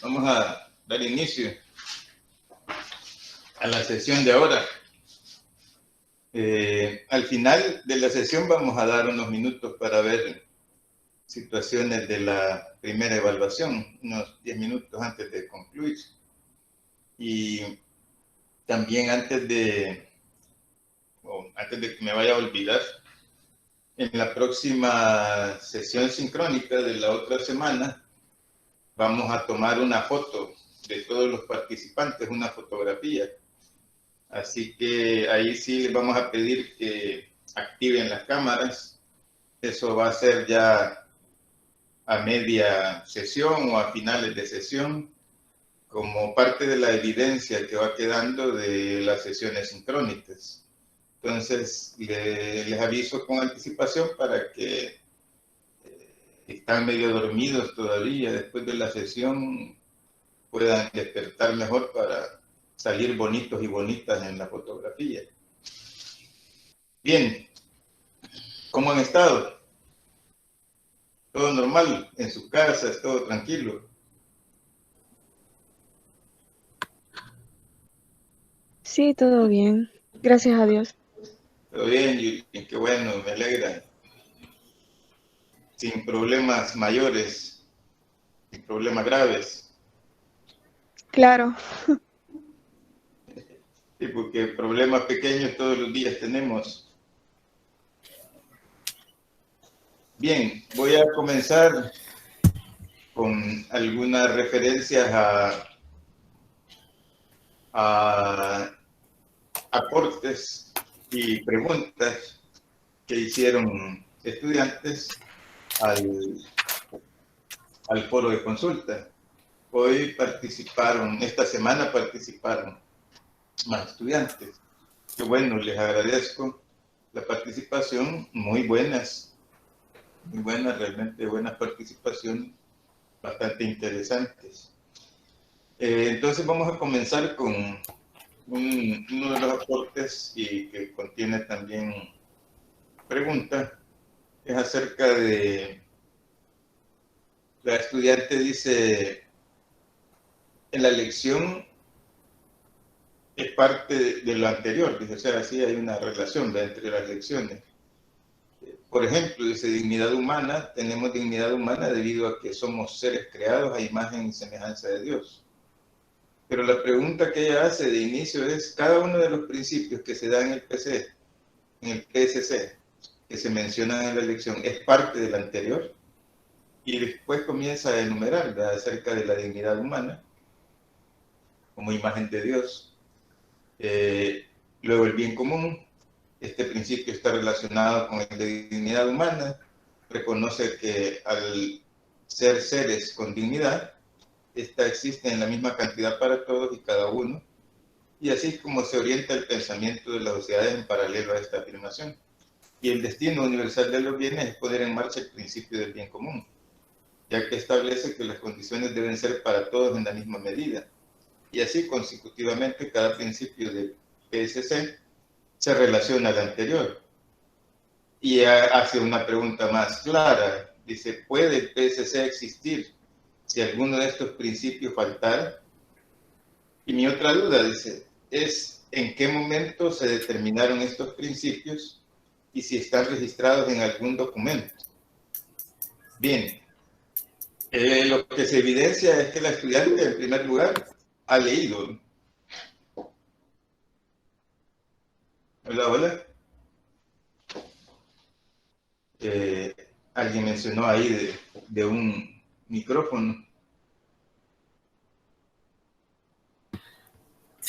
Vamos a dar inicio a la sesión de ahora. Al final de la sesión vamos a dar unos minutos para ver situaciones de la primera evaluación, unos 10 minutos antes de concluir. Y también antes de que me vaya a olvidar, en la próxima sesión sincrónica de la otra semana vamos a tomar una foto de todos los participantes, una fotografía. Así que ahí sí les vamos a pedir que activen las cámaras. Eso va a ser ya a media sesión o a finales de sesión, como parte de la evidencia que va quedando de las sesiones sincrónicas. Entonces, les aviso con anticipación para que están medio dormidos todavía después de la sesión, puedan despertar mejor para salir bonitos y bonitas en la fotografía. Bien, ¿cómo han estado? ¿Todo normal? ¿En sus casas? ¿Todo tranquilo? Sí, todo bien. Gracias a Dios. Todo bien, y qué bueno, me alegra. Sin problemas mayores, sin problemas graves. Claro. Sí, porque problemas pequeños todos los días tenemos. Bien, voy a comenzar con algunas referencias a aportes y preguntas que hicieron estudiantes al foro de consulta. Hoy esta semana participaron más estudiantes. Qué bueno, les agradezco la participación, muy buenas, realmente buenas participaciones, bastante interesantes. Entonces vamos a comenzar con uno de los aportes y que contiene también pregunta, es acerca de, la estudiante dice, en la lección es parte de lo anterior, dice, o sea, sí hay una relación entre las lecciones. Por ejemplo, dice, dignidad humana, tenemos dignidad humana debido a que somos seres creados a imagen y semejanza de Dios. Pero la pregunta que ella hace de inicio es, cada uno de los principios que se dan en el PSC, que se mencionan en la lección, ¿es parte del anterior? Y después comienza a enumerar, ¿verdad?, acerca de la dignidad humana como imagen de Dios. Luego el bien común, este principio está relacionado con el de dignidad humana, reconoce que al ser seres con dignidad, esta existe en la misma cantidad para todos y cada uno, y así es como se orienta el pensamiento de las sociedades en paralelo a esta afirmación. Y el destino universal de los bienes es poner en marcha el principio del bien común, ya que establece que las condiciones deben ser para todos en la misma medida. Y así consecutivamente cada principio del PSC se relaciona al anterior. Y hace una pregunta más clara. Dice, ¿puede el PSC existir si alguno de estos principios faltara? Y mi otra duda, dice, es ¿en qué momento se determinaron estos principios y si están registrados en algún documento? Bien, lo que se evidencia es que la estudiante, en primer lugar, ha leído. Hola, hola. Alguien mencionó ahí de un micrófono.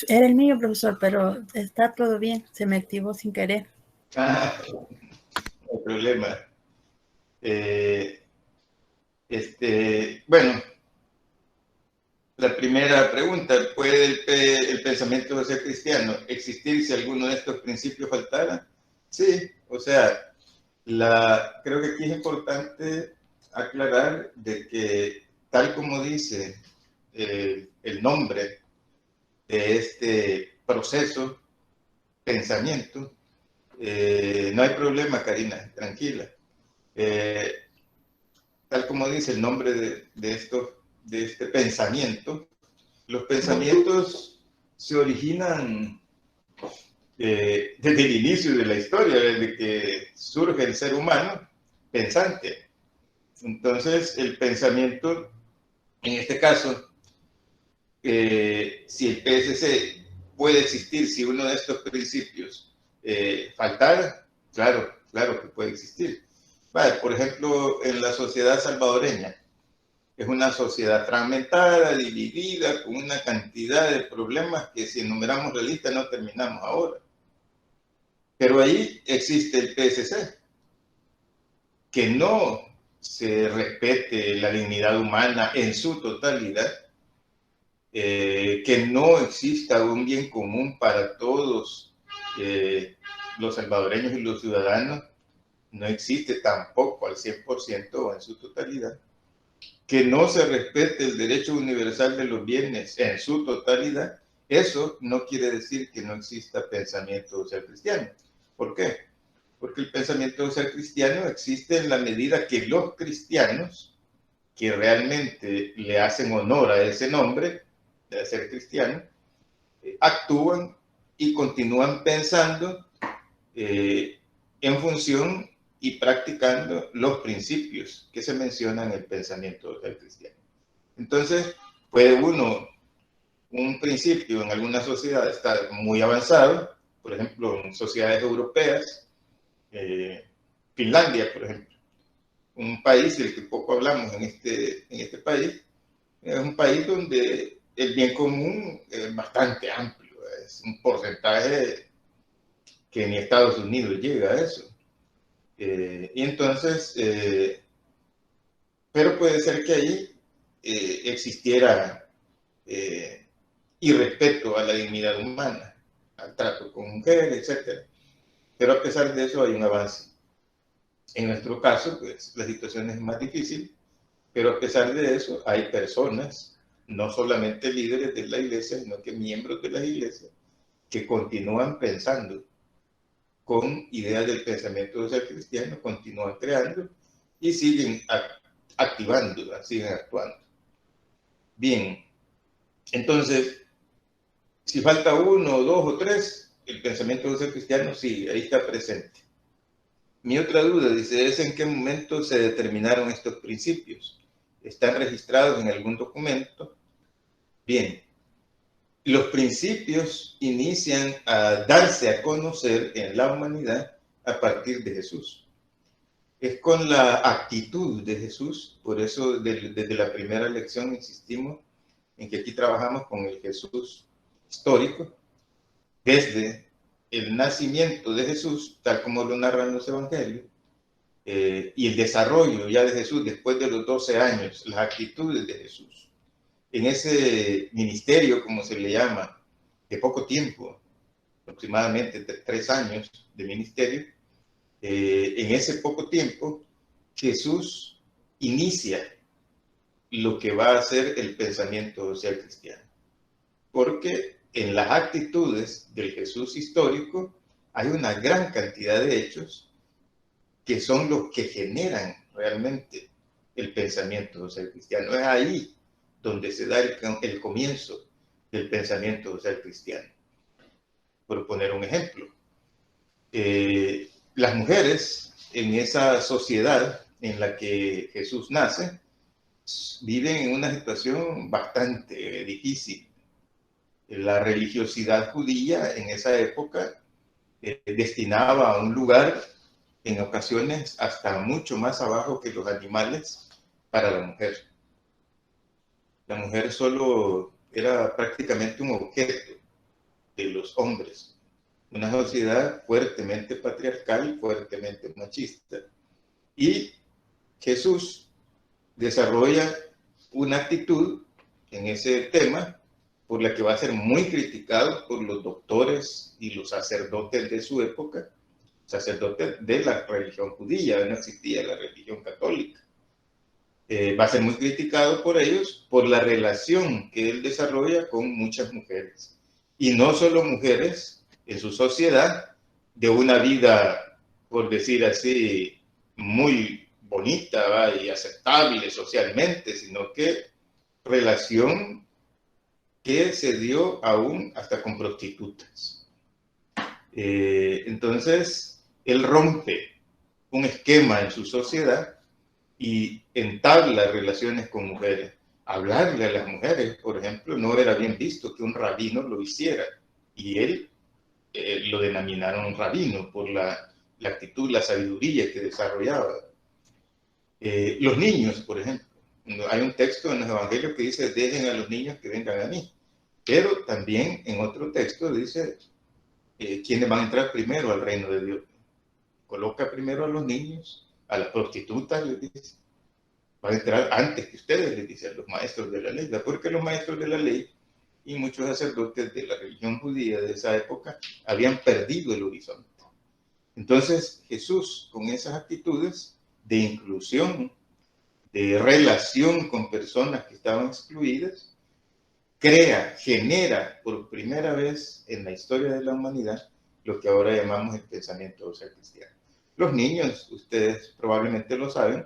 Era el mío, profesor, pero está todo bien. Se me activó sin querer. Ah, no hay problema. Bueno, la primera pregunta, ¿puede el pensamiento de ser cristiano existir si alguno de estos principios faltara? Sí, o sea, creo que aquí es importante aclarar de que, tal como dice el nombre de este proceso, pensamiento, no hay problema, Karina, tranquila. Tal como dice el nombre de estos de este pensamiento. Los pensamientos se originan desde el inicio de la historia, desde que surge el ser humano pensante. Entonces, el pensamiento, en este caso, si el PSC puede existir, si uno de estos principios faltara, claro que puede existir. Vale, por ejemplo, en la sociedad salvadoreña, es una sociedad fragmentada, dividida, con una cantidad de problemas que si enumeramos la lista no terminamos ahora. Pero ahí existe el PSC, que no se respete la dignidad humana en su totalidad, que no exista un bien común para todos los salvadoreños y los ciudadanos, no existe tampoco al 100% o en su totalidad, que no se respete el derecho universal de los bienes en su totalidad. Eso no quiere decir que no exista pensamiento social cristiano. ¿Por qué? Porque el pensamiento social cristiano existe en la medida que los cristianos, que realmente le hacen honor a ese nombre de ser cristiano, actúan y continúan pensando en función y practicando los principios que se mencionan en el pensamiento social cristiano. Entonces, puede un principio en alguna sociedad estar muy avanzado, por ejemplo, en sociedades europeas, Finlandia, por ejemplo, un país del que poco hablamos en este país, es un país donde el bien común es bastante amplio, es un porcentaje que ni Estados Unidos llega a eso. Y entonces, pero puede ser que ahí existiera irrespeto a la dignidad humana, al trato con mujeres, etc. Pero a pesar de eso hay un avance. En nuestro caso, pues la situación es más difícil, pero a pesar de eso hay personas, no solamente líderes de la iglesia, sino que miembros de la iglesia, que continúan pensando con ideas del pensamiento social cristiano, continúan creando y siguen activando, siguen actuando. Bien, entonces, si falta uno, dos o tres, el pensamiento social cristiano sí, ahí está presente. Mi otra duda, dice, es en qué momento se determinaron estos principios. ¿Están registrados en algún documento? Bien, los principios inician a darse a conocer en la humanidad a partir de Jesús. Es con la actitud de Jesús, por eso desde la primera lección insistimos en que aquí trabajamos con el Jesús histórico, desde el nacimiento de Jesús, tal como lo narran los evangelios, y el desarrollo ya de Jesús después de los 12 años, las actitudes de Jesús. En ese ministerio, como se le llama, de poco tiempo, aproximadamente 3 años de ministerio, en ese poco tiempo, Jesús inicia lo que va a ser el pensamiento social cristiano. Porque en las actitudes del Jesús histórico hay una gran cantidad de hechos que son los que generan realmente el pensamiento social cristiano. Es ahí donde se da el comienzo del pensamiento social cristiano. Por poner un ejemplo, las mujeres en esa sociedad en la que Jesús nace viven en una situación bastante difícil. La religiosidad judía en esa época destinaba a un lugar en ocasiones hasta mucho más abajo que los animales para la mujer. La mujer solo era prácticamente un objeto de los hombres. Una sociedad fuertemente patriarcal, fuertemente machista. Y Jesús desarrolla una actitud en ese tema por la que va a ser muy criticado por los doctores y los sacerdotes de su época, sacerdotes de la religión judía, no existía la religión católica. Va a ser muy criticado por ellos por la relación que él desarrolla con muchas mujeres. Y no solo mujeres en su sociedad, de una vida, por decir así, muy bonita, ¿va? Y aceptable socialmente, sino que relación que se dio aún hasta con prostitutas. Entonces, él rompe un esquema en su sociedad y entabla relaciones con mujeres. Hablarle a las mujeres, por ejemplo, no era bien visto que un rabino lo hiciera. Y él lo denominaron un rabino por la actitud, la sabiduría que desarrollaba. Los niños, por ejemplo. Hay un texto en los evangelios que dice, dejen a los niños que vengan a mí. Pero también en otro texto dice, ¿quiénes van a entrar primero al reino de Dios? Coloca primero a los niños, a las prostitutas, les dice. Van a entrar antes que ustedes, les dice a los maestros de la ley. Porque los maestros de la ley y muchos sacerdotes de la religión judía de esa época habían perdido el horizonte. Entonces Jesús, con esas actitudes de inclusión, de relación con personas que estaban excluidas, genera por primera vez en la historia de la humanidad lo que ahora llamamos el pensamiento social cristiano. Los niños, ustedes probablemente lo saben,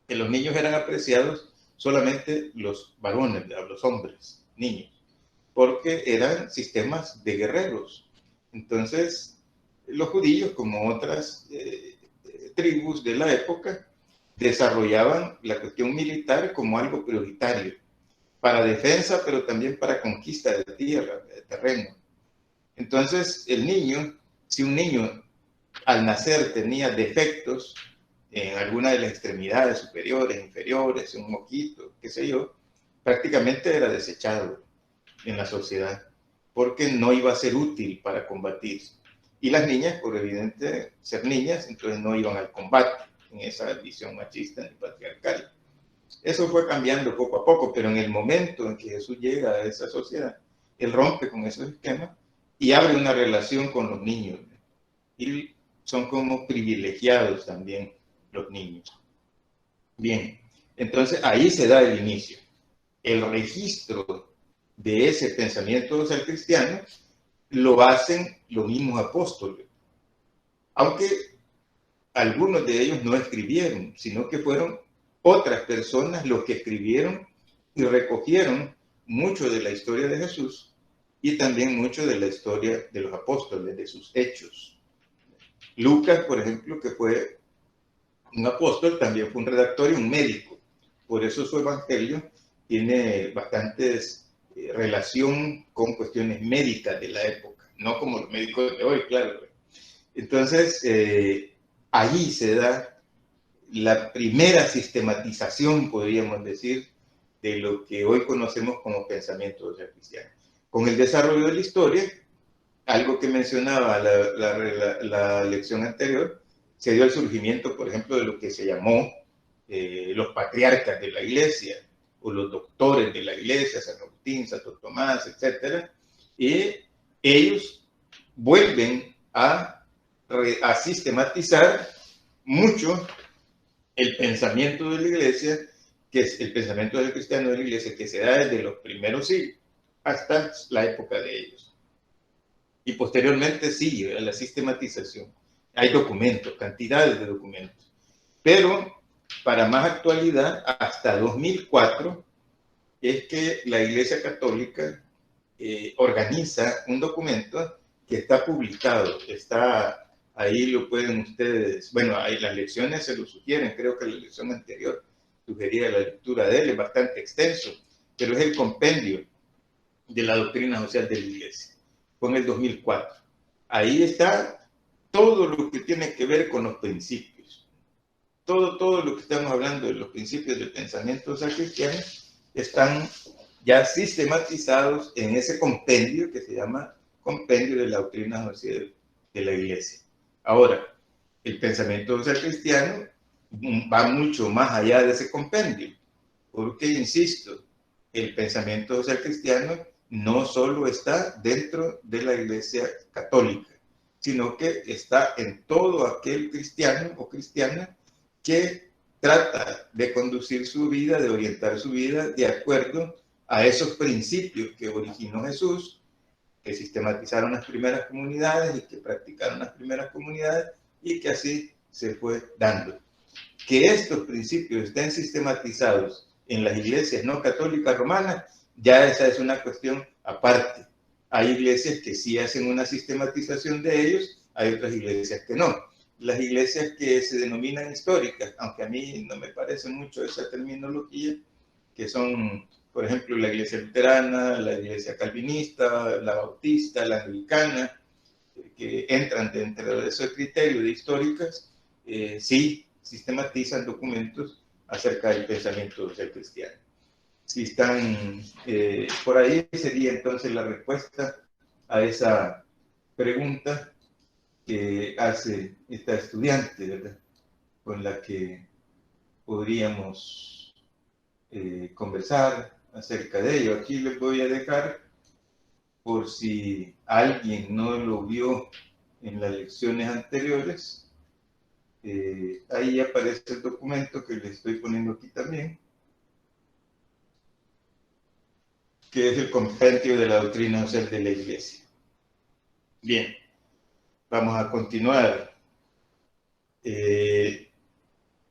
que los niños eran apreciados solamente los varones, los hombres, niños, porque eran sistemas de guerreros. Entonces, los judíos, como otras tribus de la época, desarrollaban la cuestión militar como algo prioritario, para defensa, pero también para conquista de tierra, de terreno. Entonces, el niño, si un niño al nacer tenía defectos en alguna de las extremidades superiores, inferiores, un moquito, qué sé yo, prácticamente era desechado en la sociedad, porque no iba a ser útil para combatir. Y las niñas, por evidente ser niñas, entonces no iban al combate en esa visión machista ni patriarcal. Eso fue cambiando poco a poco, pero en el momento en que Jesús llega a esa sociedad, él rompe con esos esquemas y abre una relación con los niños. Y son como privilegiados también los niños. Bien, entonces ahí se da el inicio. El registro de ese pensamiento social cristiano lo hacen los mismos apóstoles, aunque algunos de ellos no escribieron, sino que fueron otras personas los que escribieron y recogieron mucho de la historia de Jesús y también mucho de la historia de los apóstoles, de sus hechos. Lucas, por ejemplo, que fue un apóstol, también fue un redactor y un médico. Por eso su evangelio tiene bastantes relación con cuestiones médicas de la época, no como los médicos de hoy, claro. Entonces, allí se da la primera sistematización, podríamos decir, de lo que hoy conocemos como pensamiento social cristiano. Con el desarrollo de la historia, algo que mencionaba la lección anterior, se dio el surgimiento, por ejemplo, de lo que se llamó los patriarcas de la iglesia, o los doctores de la iglesia, San Agustín, Santo Tomás, etc. Y ellos vuelven a sistematizar mucho el pensamiento de la iglesia, que es el pensamiento del cristiano de la iglesia, que se da desde los primeros siglos hasta la época de ellos. Y posteriormente sigue la sistematización. Hay documentos, cantidades de documentos. Pero para más actualidad, hasta 2004, es que la Iglesia Católica organiza un documento que está publicado, está ahí, lo pueden ustedes, bueno, ahí las lecciones se lo sugieren, creo que la lección anterior sugería la lectura de él, es bastante extenso, pero es el compendio de la doctrina social de la Iglesia, fue en el 2004. Ahí está todo lo que tiene que ver con los principios, todo lo que estamos hablando de los principios del pensamiento social cristiano están ya sistematizados en ese compendio que se llama Compendio de la Doctrina Social de la Iglesia. Ahora, el pensamiento social cristiano va mucho más allá de ese compendio, porque, insisto, el pensamiento social cristiano no solo está dentro de la Iglesia Católica, sino que está en todo aquel cristiano o cristiana que trata de conducir su vida, de orientar su vida de acuerdo a esos principios que originó Jesús, que sistematizaron las primeras comunidades y que practicaron las primeras comunidades y que así se fue dando. Que estos principios estén sistematizados en las iglesias no católicas romanas, ya esa es una cuestión aparte. Hay iglesias que sí hacen una sistematización de ellos, hay otras iglesias que no. Las iglesias que se denominan históricas, aunque a mí no me parece mucho esa terminología, que son, por ejemplo, la iglesia luterana, la iglesia calvinista, la bautista, la anglicana, que entran dentro de ese criterio de históricas, sí sistematizan documentos acerca del pensamiento del cristiano. Si están por ahí, sería entonces la respuesta a esa pregunta que hace esta estudiante, ¿verdad? Con la que podríamos conversar acerca de ello. Aquí les voy a dejar, por si alguien no lo vio en las lecciones anteriores, ahí aparece el documento que les estoy poniendo aquí también, que es el compendio de la doctrina social de la Iglesia. Bien, vamos a continuar.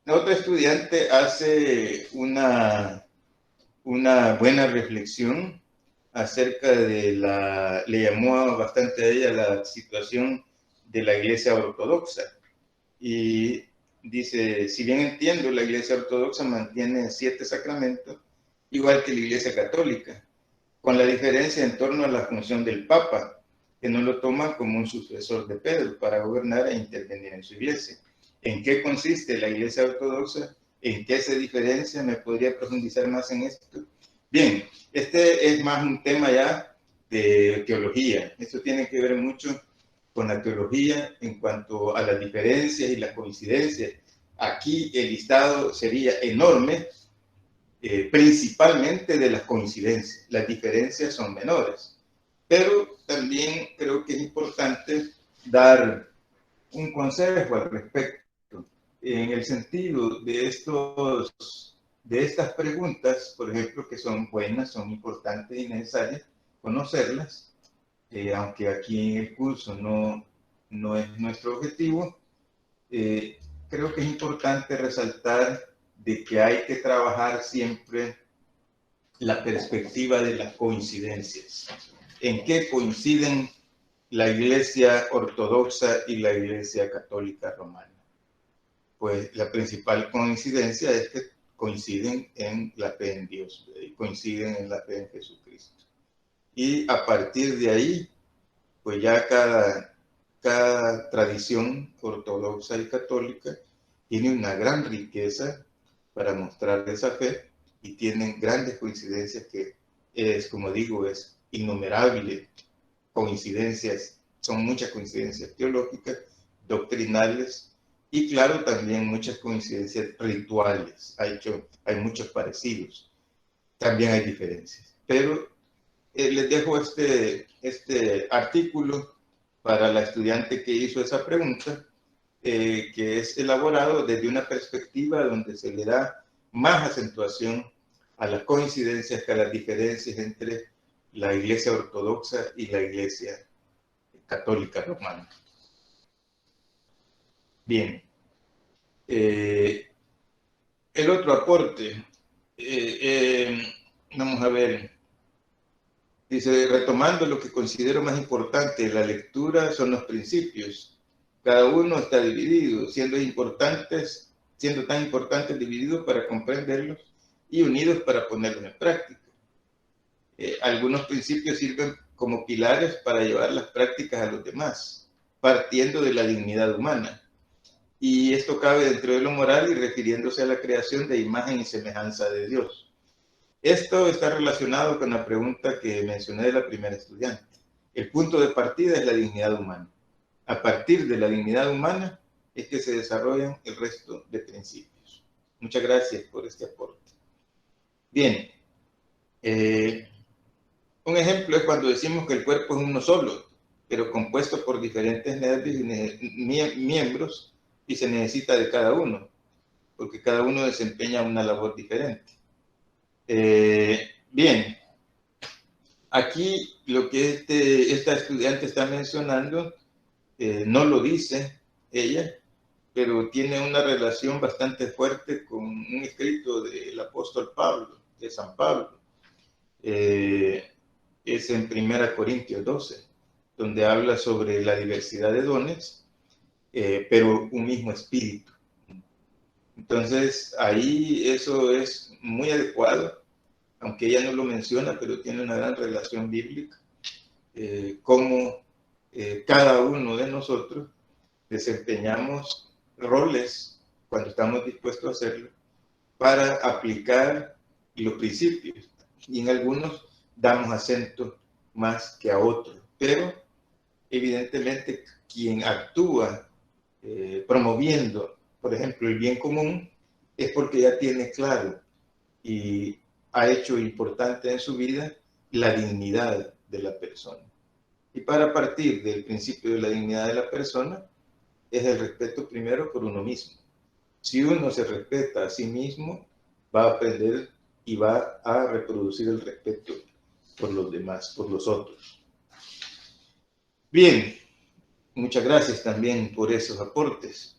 Otro estudiante hace una buena reflexión acerca de le llamó bastante a ella la situación de la Iglesia ortodoxa. Y dice, si bien entiendo, la Iglesia ortodoxa mantiene 7 sacramentos, igual que la Iglesia católica, con la diferencia en torno a la función del Papa, que no lo toma como un sucesor de Pedro para gobernar e intervenir en su iglesia. ¿En qué consiste la Iglesia ortodoxa? ¿En qué se diferencia? ¿Me podría profundizar más en esto? Bien, este es más un tema ya de teología. Esto tiene que ver mucho con la teología en cuanto a las diferencias y las coincidencias. Aquí el listado sería enorme, principalmente de las coincidencias. Las diferencias son menores, pero también creo que es importante dar un consejo al respecto, en el sentido de estas preguntas, por ejemplo, que son buenas, son importantes y necesarias conocerlas, aunque aquí en el curso no es nuestro objetivo. Creo que es importante resaltar de que hay que trabajar siempre la perspectiva de las coincidencias. ¿En qué coinciden la Iglesia ortodoxa y la Iglesia católica romana? Pues la principal coincidencia es que coinciden en la fe en Dios, coinciden en la fe en Jesucristo. Y a partir de ahí, pues ya cada tradición ortodoxa y católica tiene una gran riqueza para mostrar esa fe y tienen grandes coincidencias que es, como digo, es innumerable coincidencias, son muchas coincidencias teológicas, doctrinales y claro, también muchas coincidencias rituales. Hay muchos parecidos, también hay diferencias, pero les dejo este artículo para la estudiante que hizo esa pregunta, que es elaborado desde una perspectiva donde se le da más acentuación a las coincidencias que a las diferencias entre la Iglesia ortodoxa y la Iglesia católica romana. Bien. El otro aporte, vamos a ver, dice, retomando lo que considero más importante de la lectura son los principios. Cada uno está dividido, siendo tan importantes divididos para comprenderlos y unidos para ponerlos en práctica. Algunos principios sirven como pilares para llevar las prácticas a los demás, partiendo de la dignidad humana. Y esto cabe dentro de lo moral y refiriéndose a la creación de imagen y semejanza de Dios. Esto está relacionado con la pregunta que mencioné de la primera estudiante. El punto de partida es la dignidad humana. A partir de la dignidad humana es que se desarrollan el resto de principios. Muchas gracias por este aporte. Bien, un ejemplo es cuando decimos que el cuerpo es uno solo, pero compuesto por diferentes nervios y miembros y se necesita de cada uno, porque cada uno desempeña una labor diferente. Bien, aquí lo que esta estudiante está mencionando no lo dice ella, pero tiene una relación bastante fuerte con un escrito del apóstol Pablo, de San Pablo. Es en 1 Corintios 12, donde habla sobre la diversidad de dones, pero un mismo espíritu. Entonces, ahí eso es muy adecuado, aunque ella no lo menciona, pero tiene una gran relación bíblica, cómo cada uno de nosotros desempeñamos roles cuando estamos dispuestos a hacerlo para aplicar los principios. Y en algunos damos acento más que a otros, pero evidentemente quien actúa promoviendo, por ejemplo, el bien común, es porque ya tiene claro y ha hecho importante en su vida la dignidad de la persona. Y para partir del principio de la dignidad de la persona, es el respeto primero por uno mismo. Si uno se respeta a sí mismo, va a aprender y va a reproducir el respeto por los demás, por los otros. Bien, muchas gracias también por esos aportes.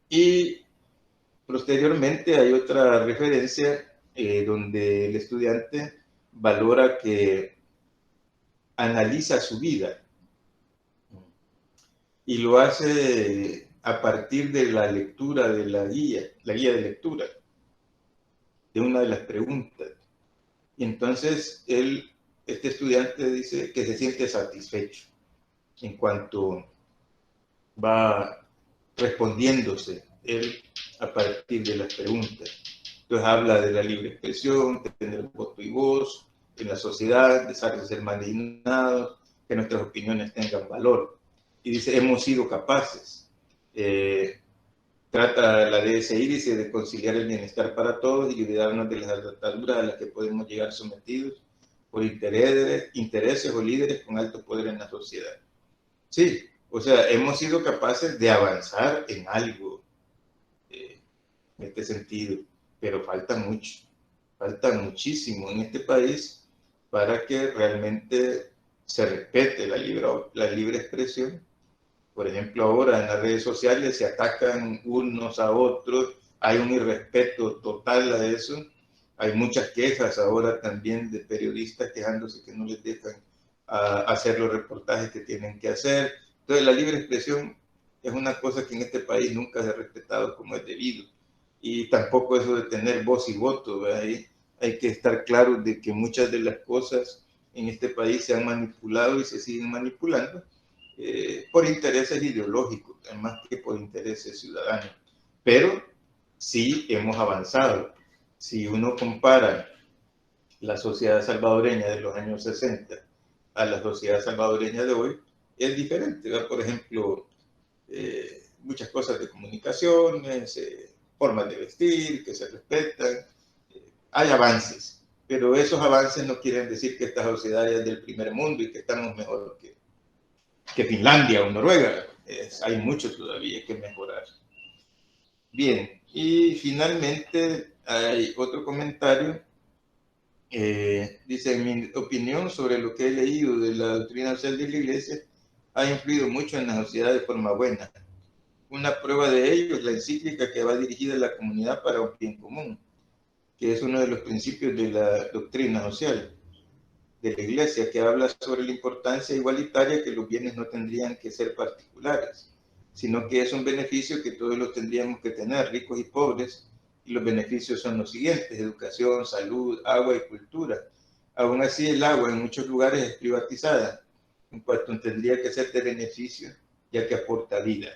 Y posteriormente hay otra referencia donde el estudiante valora que analiza su vida y lo hace a partir de la lectura de la guía de lectura, de una de las preguntas. Y entonces este estudiante dice que se siente satisfecho en cuanto va respondiéndose él a partir de las preguntas. Entonces habla de la libre expresión, de tener voto y voz en la sociedad, de ser marginados, que nuestras opiniones tengan valor. Y dice, hemos sido capaces. Trata la DSI, dice, de conciliar el bienestar para todos y librarnos de las ataduras a las que podemos llegar sometidos por intereses o líderes con alto poder en la sociedad. Sí, o sea, hemos sido capaces de avanzar en algo en este sentido, pero falta mucho, falta muchísimo en este país para que realmente se respete la libre expresión. Por ejemplo, ahora en las redes sociales se atacan unos a otros, hay un irrespeto total a eso. Hay muchas quejas ahora también de periodistas quejándose que no les dejan hacer los reportajes que tienen que hacer. Entonces, la libre expresión es una cosa que en este país nunca se ha respetado como es debido. Y tampoco eso de tener voz y voto. Hay que estar claros de que muchas de las cosas en este país se han manipulado y se siguen manipulando por intereses ideológicos, más que por intereses ciudadanos. Pero sí hemos avanzado. Si uno compara la sociedad salvadoreña de los años 60 a la sociedad salvadoreña de hoy, es diferente, ¿verdad? Por ejemplo, muchas cosas de comunicaciones, formas de vestir que se respetan, hay avances, pero esos avances no quieren decir que esta sociedad es del primer mundo y que estamos mejor que Finlandia o Noruega. Hay mucho todavía que mejorar. Bien, y finalmente hay otro comentario. Dice, en mi opinión sobre lo que he leído de la doctrina social de la Iglesia, ha influido mucho en la sociedad de forma buena. Una prueba de ello es la encíclica que va dirigida a la comunidad para un bien común, que es uno de los principios de la doctrina social de la Iglesia, que habla sobre la importancia igualitaria que los bienes no tendrían que ser particulares, sino que es un beneficio que todos los tendríamos que tener, ricos y pobres, y los beneficios son los siguientes: educación, salud, agua y cultura. Aún así, el agua en muchos lugares es privatizada, en cuanto tendría que ser de beneficio, ya que aporta vida.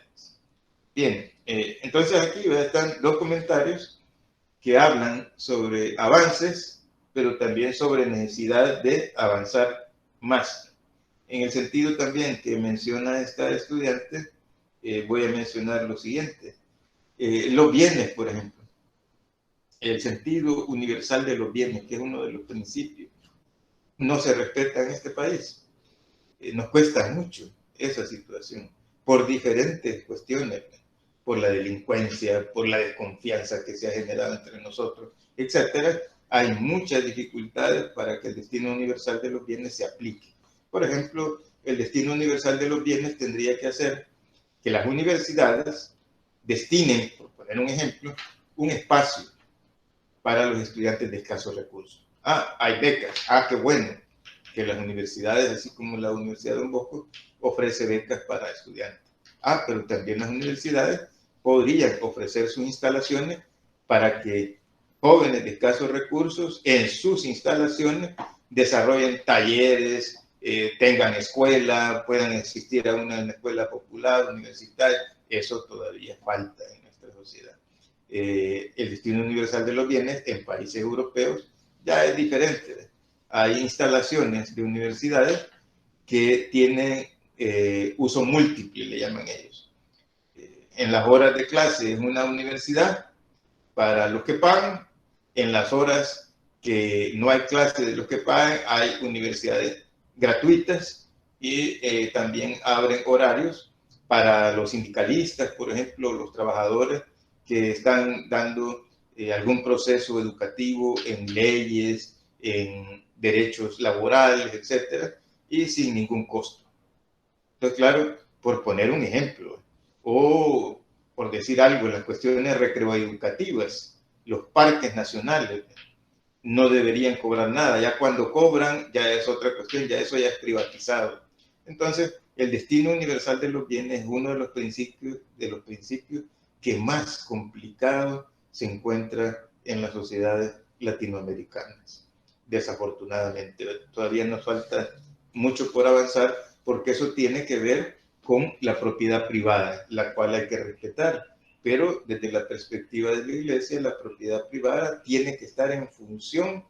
Bien, entonces aquí están dos comentarios que hablan sobre avances, pero también sobre necesidad de avanzar más. En el sentido también que menciona esta estudiante, voy a mencionar lo siguiente. Los bienes, por ejemplo. El sentido universal de los bienes, que es uno de los principios, no se respeta en este país. Nos cuesta mucho esa situación, por diferentes cuestiones, por la delincuencia, por la desconfianza que se ha generado entre nosotros, etcétera. Hay muchas dificultades para que el destino universal de los bienes se aplique. Por ejemplo, el destino universal de los bienes tendría que hacer que las universidades destinen, por poner un ejemplo, un espacio para los estudiantes de escasos recursos. Hay becas. Qué bueno que las universidades, así como la Universidad de Don Bosco, ofrece becas para estudiantes. Pero también las universidades podrían ofrecer sus instalaciones para que jóvenes de escasos recursos en sus instalaciones desarrollen talleres, tengan escuela, puedan asistir a una escuela popular, universitaria. Eso todavía falta en nuestra sociedad. El destino universal de los bienes en países europeos ya es diferente. Hay instalaciones de universidades que tienen uso múltiple, le llaman ellos. En las horas de clase es una universidad para los que pagan, en las horas que no hay clase de los que pagan, hay universidades gratuitas y también abren horarios para los sindicalistas, por ejemplo, los trabajadores que están dando algún proceso educativo en leyes, en derechos laborales, etcétera, y sin ningún costo. Entonces, claro, por poner un ejemplo, o por decir algo, las cuestiones recreoeducativas, los parques nacionales no deberían cobrar nada. Ya cuando cobran, ya es otra cuestión, ya eso ya es privatizado. Entonces, el destino universal de los bienes es uno de los principios que más complicado se encuentra en las sociedades latinoamericanas. Desafortunadamente, todavía nos falta mucho por avanzar porque eso tiene que ver con la propiedad privada, la cual hay que respetar. Pero desde la perspectiva de la Iglesia, la propiedad privada tiene que estar en función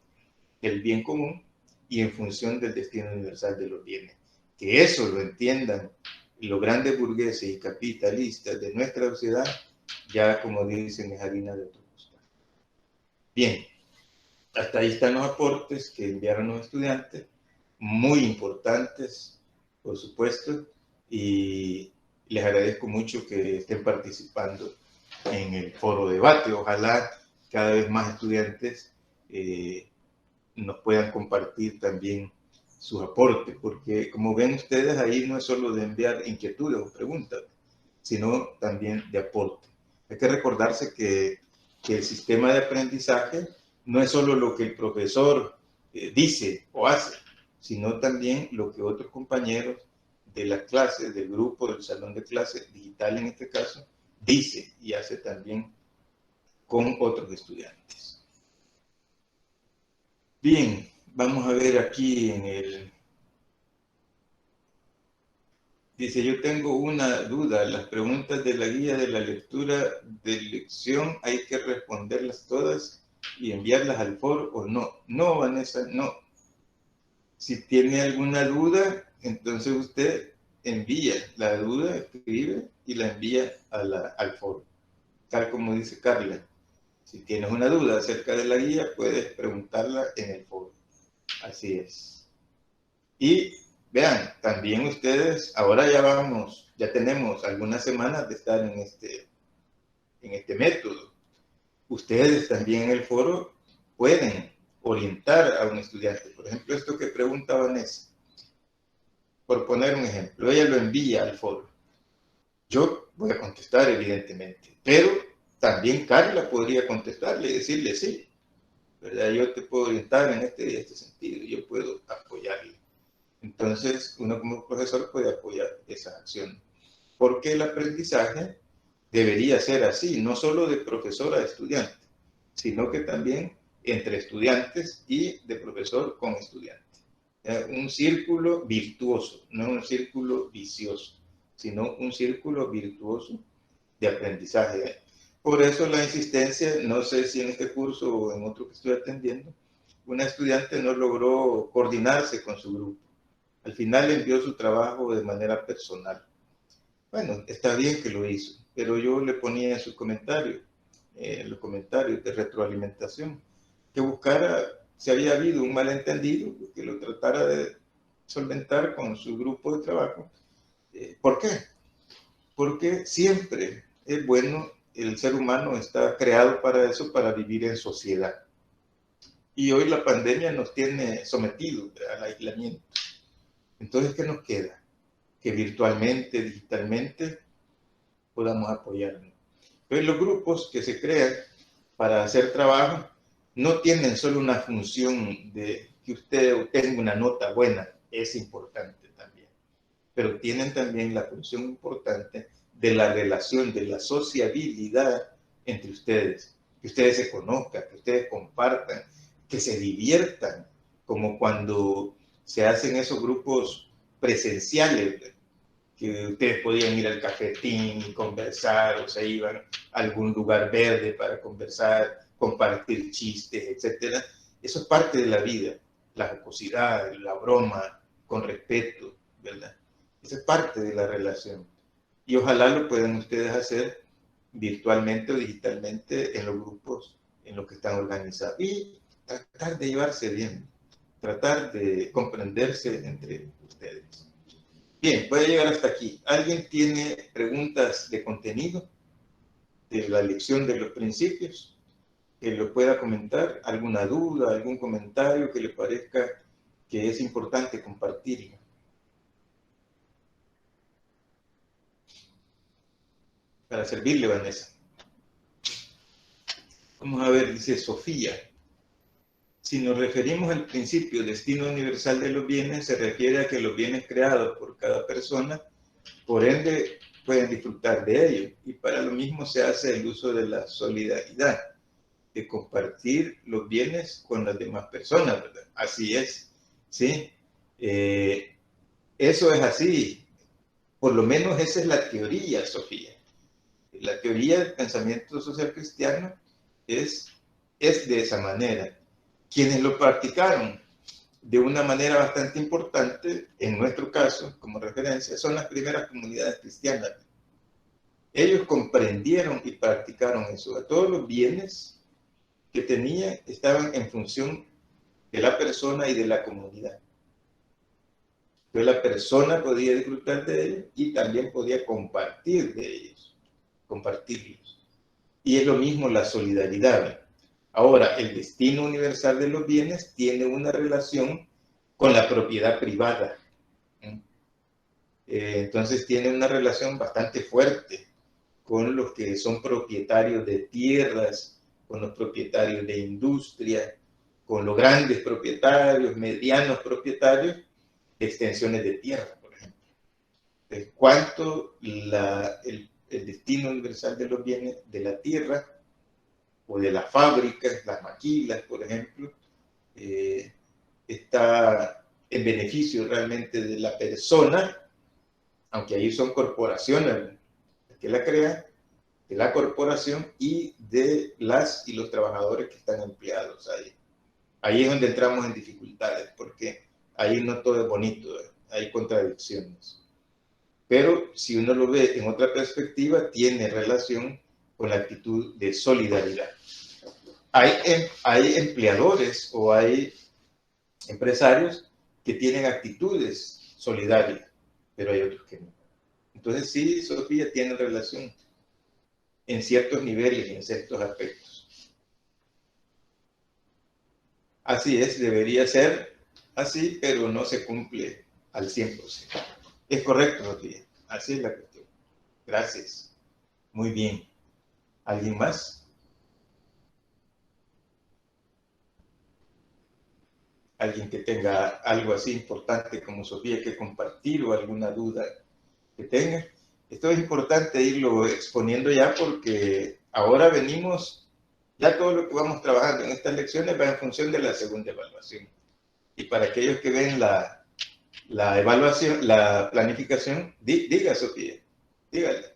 del bien común y en función del destino universal de los bienes. Que eso lo entiendan los grandes burgueses y capitalistas de nuestra sociedad, ya como dicen, es harina de otro costal. Bien, hasta ahí están los aportes que enviaron los estudiantes, muy importantes, por supuesto, y les agradezco mucho que estén participando en el foro debate. Ojalá cada vez más estudiantes nos puedan compartir también sus aportes, porque como ven ustedes, ahí no es solo de enviar inquietudes o preguntas, sino también de aporte. Hay que recordarse que el sistema de aprendizaje no es solo lo que el profesor dice o hace, sino también lo que otros compañeros de la clase, del grupo, del salón de clase, digital en este caso, dice y hace también con otros estudiantes. Bien, vamos a ver aquí en el... Dice, yo tengo una duda, las preguntas de la guía de la lectura de lección, ¿hay que responderlas todas y enviarlas al foro o no? No, Vanessa, no. Si tiene alguna duda, entonces usted envía la duda, escribe y la envía al foro. Tal como dice Carla, si tienes una duda acerca de la guía, puedes preguntarla en el foro. Así es. Y vean, también ustedes, ahora ya tenemos algunas semanas de estar en este método. Ustedes también en el foro pueden orientar a un estudiante. Por ejemplo, esto que pregunta Vanessa, por poner un ejemplo, ella lo envía al foro. Yo voy a contestar, evidentemente, pero también Carla podría contestarle y decirle sí, ¿verdad? Yo te puedo orientar en este sentido, yo puedo apoyarle. Entonces, uno como profesor puede apoyar esa acción. Porque el aprendizaje debería ser así, no solo de profesor a estudiante, sino que también entre estudiantes y de profesor con estudiante. Un círculo virtuoso, no un círculo vicioso, sino un círculo virtuoso de aprendizaje. Por eso la insistencia, no sé si en este curso o en otro que estoy atendiendo, una estudiante no logró coordinarse con su grupo. Al final envió su trabajo de manera personal. Bueno, está bien que lo hizo, pero yo le ponía en sus comentarios, los comentarios de retroalimentación, que buscara si había habido un malentendido, que lo tratara de solventar con su grupo de trabajo. ¿Por qué? Porque siempre es bueno, el ser humano está creado para eso, para vivir en sociedad. Y hoy la pandemia nos tiene sometidos al aislamiento. Entonces, ¿qué nos queda? Que virtualmente, digitalmente, podamos apoyarnos. Entonces los grupos que se crean para hacer trabajo no tienen solo una función de que usted obtenga una nota buena, es importante también, pero tienen también la función importante de la relación, de la sociabilidad entre ustedes, que ustedes se conozcan, que ustedes compartan, que se diviertan, como cuando se hacen esos grupos presenciales, que ustedes podían ir al cafetín y conversar, o se iban a algún lugar verde para conversar, compartir chistes, etcétera. Eso es parte de la vida, la jocosidad, la broma, con respeto, ¿verdad? Eso es parte de la relación. Y ojalá lo puedan ustedes hacer virtualmente o digitalmente en los grupos en los que están organizados. Y tratar de llevarse bien, tratar de comprenderse entre ustedes. Bien, voy a llegar hasta aquí. ¿Alguien tiene preguntas de contenido de la lección de los principios? Que lo pueda comentar, alguna duda, algún comentario que le parezca que es importante compartirlo. Para servirle, Vanessa. Vamos a ver, dice Sofía. Si nos referimos al principio destino universal de los bienes, se refiere a que los bienes creados por cada persona, por ende, pueden disfrutar de ellos. Y para lo mismo se hace el uso de la solidaridad, de compartir los bienes con las demás personas, ¿verdad? Así es, ¿sí? Eso es así. Por lo menos esa es la teoría, Sofía. La teoría del pensamiento social cristiano es de esa manera. Quienes lo practicaron de una manera bastante importante, en nuestro caso, como referencia, son las primeras comunidades cristianas. Ellos comprendieron y practicaron eso. A todos los bienes que tenían estaban en función de la persona y de la comunidad. Entonces la persona podía disfrutar de ellos y también podía compartir de ellos, compartirlos. Y es lo mismo la solidaridad. Ahora, el destino universal de los bienes tiene una relación con la propiedad privada. Entonces tiene una relación bastante fuerte con los que son propietarios de tierras, con los propietarios de industria, con los grandes propietarios, medianos propietarios de extensiones de tierra, por ejemplo. Entonces, ¿cuánto el destino universal de los bienes de la tierra o de las fábricas, las maquilas, por ejemplo, está en beneficio realmente de la persona, aunque ahí son corporaciones que la crean, de la corporación y de las y los trabajadores que están empleados ahí. Ahí es donde entramos en dificultades, porque ahí no todo es bonito, hay contradicciones. Pero si uno lo ve en otra perspectiva, tiene relación con la actitud de solidaridad. Hay empleadores o hay empresarios que tienen actitudes solidarias, pero hay otros que no. Entonces sí, Sofía, tiene relación en ciertos niveles y en ciertos aspectos. Así es, debería ser así, pero no se cumple al 100%. Es correcto, Sofía. Así es la cuestión. Gracias. Muy bien. ¿Alguien más? Alguien que tenga algo así importante como Sofía que compartir o alguna duda que tenga. Esto es importante irlo exponiendo ya porque ahora venimos, ya todo lo que vamos trabajando en estas lecciones va en función de la segunda evaluación. Y para aquellos que ven la evaluación, la planificación, diga Sofía, dígale.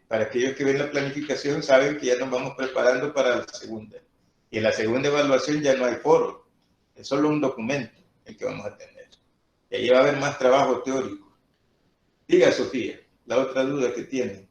Para aquellos que ven la planificación saben que ya nos vamos preparando para la segunda. Y en la segunda evaluación ya no hay foro. Es solo un documento el que vamos a tener. Y ahí va a haber más trabajo teórico. Diga, Sofía, la otra duda que tiene.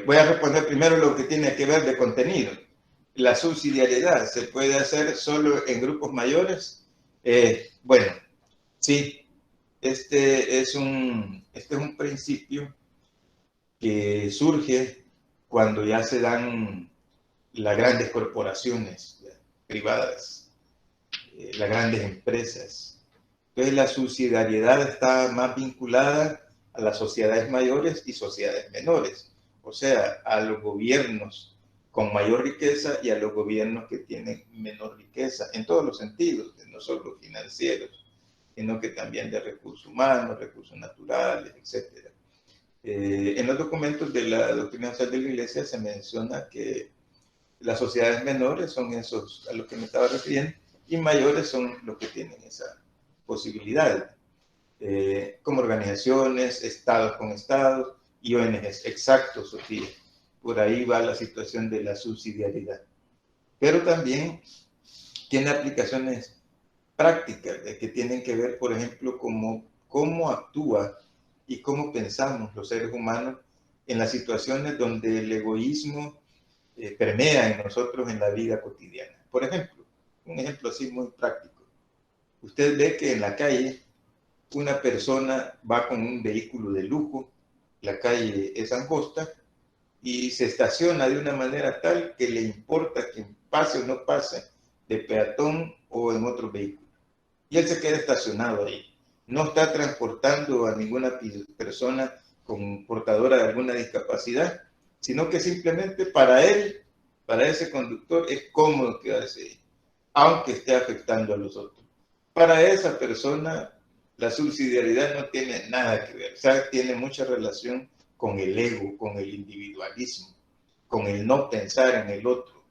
Voy a responder primero lo que tiene que ver de contenido. La subsidiariedad se puede hacer solo en grupos mayores. Bueno, sí, Este es un principio que surge cuando ya se dan las grandes corporaciones privadas, las grandes empresas. Entonces la subsidiariedad está más vinculada a las sociedades mayores y sociedades menores, o sea, a los gobiernos con mayor riqueza y a los gobiernos que tienen menor riqueza, en todos los sentidos, no solo financieros, sino que también de recursos humanos, recursos naturales, etc. En los documentos de la doctrina social de la Iglesia se menciona que las sociedades menores son esos a los que me estaba refiriendo y mayores son los que tienen esa posibilidad, como organizaciones, estados con estados y ONGs. Exacto, Sofía. Por ahí va la situación de la subsidiariedad. Pero también tiene aplicaciones prácticas que tienen que ver, por ejemplo, cómo actúa y cómo pensamos los seres humanos en las situaciones donde el egoísmo permea en nosotros en la vida cotidiana. Por ejemplo, un ejemplo así muy práctico. Usted ve que en la calle una persona va con un vehículo de lujo, la calle es angosta y se estaciona de una manera tal que le importa que pase o no pase de peatón o en otro vehículo. Y él se queda estacionado ahí. No está transportando a ninguna persona con portadora de alguna discapacidad, sino que simplemente para él, para ese conductor, es cómodo quedarse ahí, aunque esté afectando a los otros. Para esa persona, la subsidiariedad no tiene nada que ver, o sea, tiene mucha relación con el ego, con el individualismo, con el no pensar en el otro.